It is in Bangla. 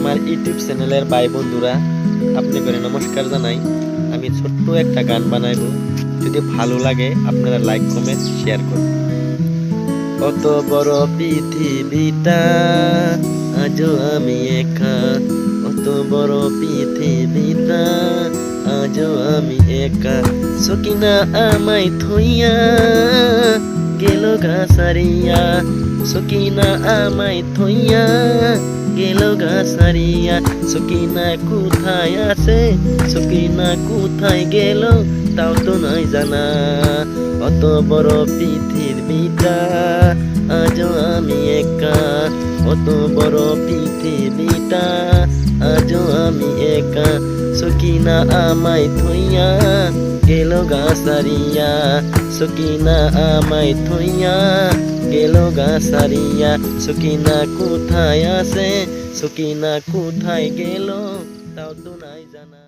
আমার ইউটিউব চ্যানেলের ভাই বন্ধুরা আপনি করে নমস্কার জানাই। আমি ছোট্ট একটা গান বানাইবো, যদি ভালো লাগে আপনারা লাইক কমেন্ট শেয়ার করুন। অত বড় পৃথিবীটা আজও আমি একা, অত বড় পৃথিবীটা আজও আমি একা। সকিনা আমায় থইয়া গেল গা সারিয়া, সকিনা আমায় থইয়া গেল গা সারিয়া। সকিনা কোথায় আছে, সকিনা কোথায় গেল তাও তো নয় জানা। অত বড় পৃথিবীটা আজও আমি একা, অত বড় পৃথিবীটা আজও আমি একা। সকিনা আমায় থইয়া গেল গা সারিয়া, সকিনা আমায় থইয়া গেল গা সারিয়া। সকিনা কোথায় আছে, সকিনা কোথায় গেল তাও তো নাই জানা।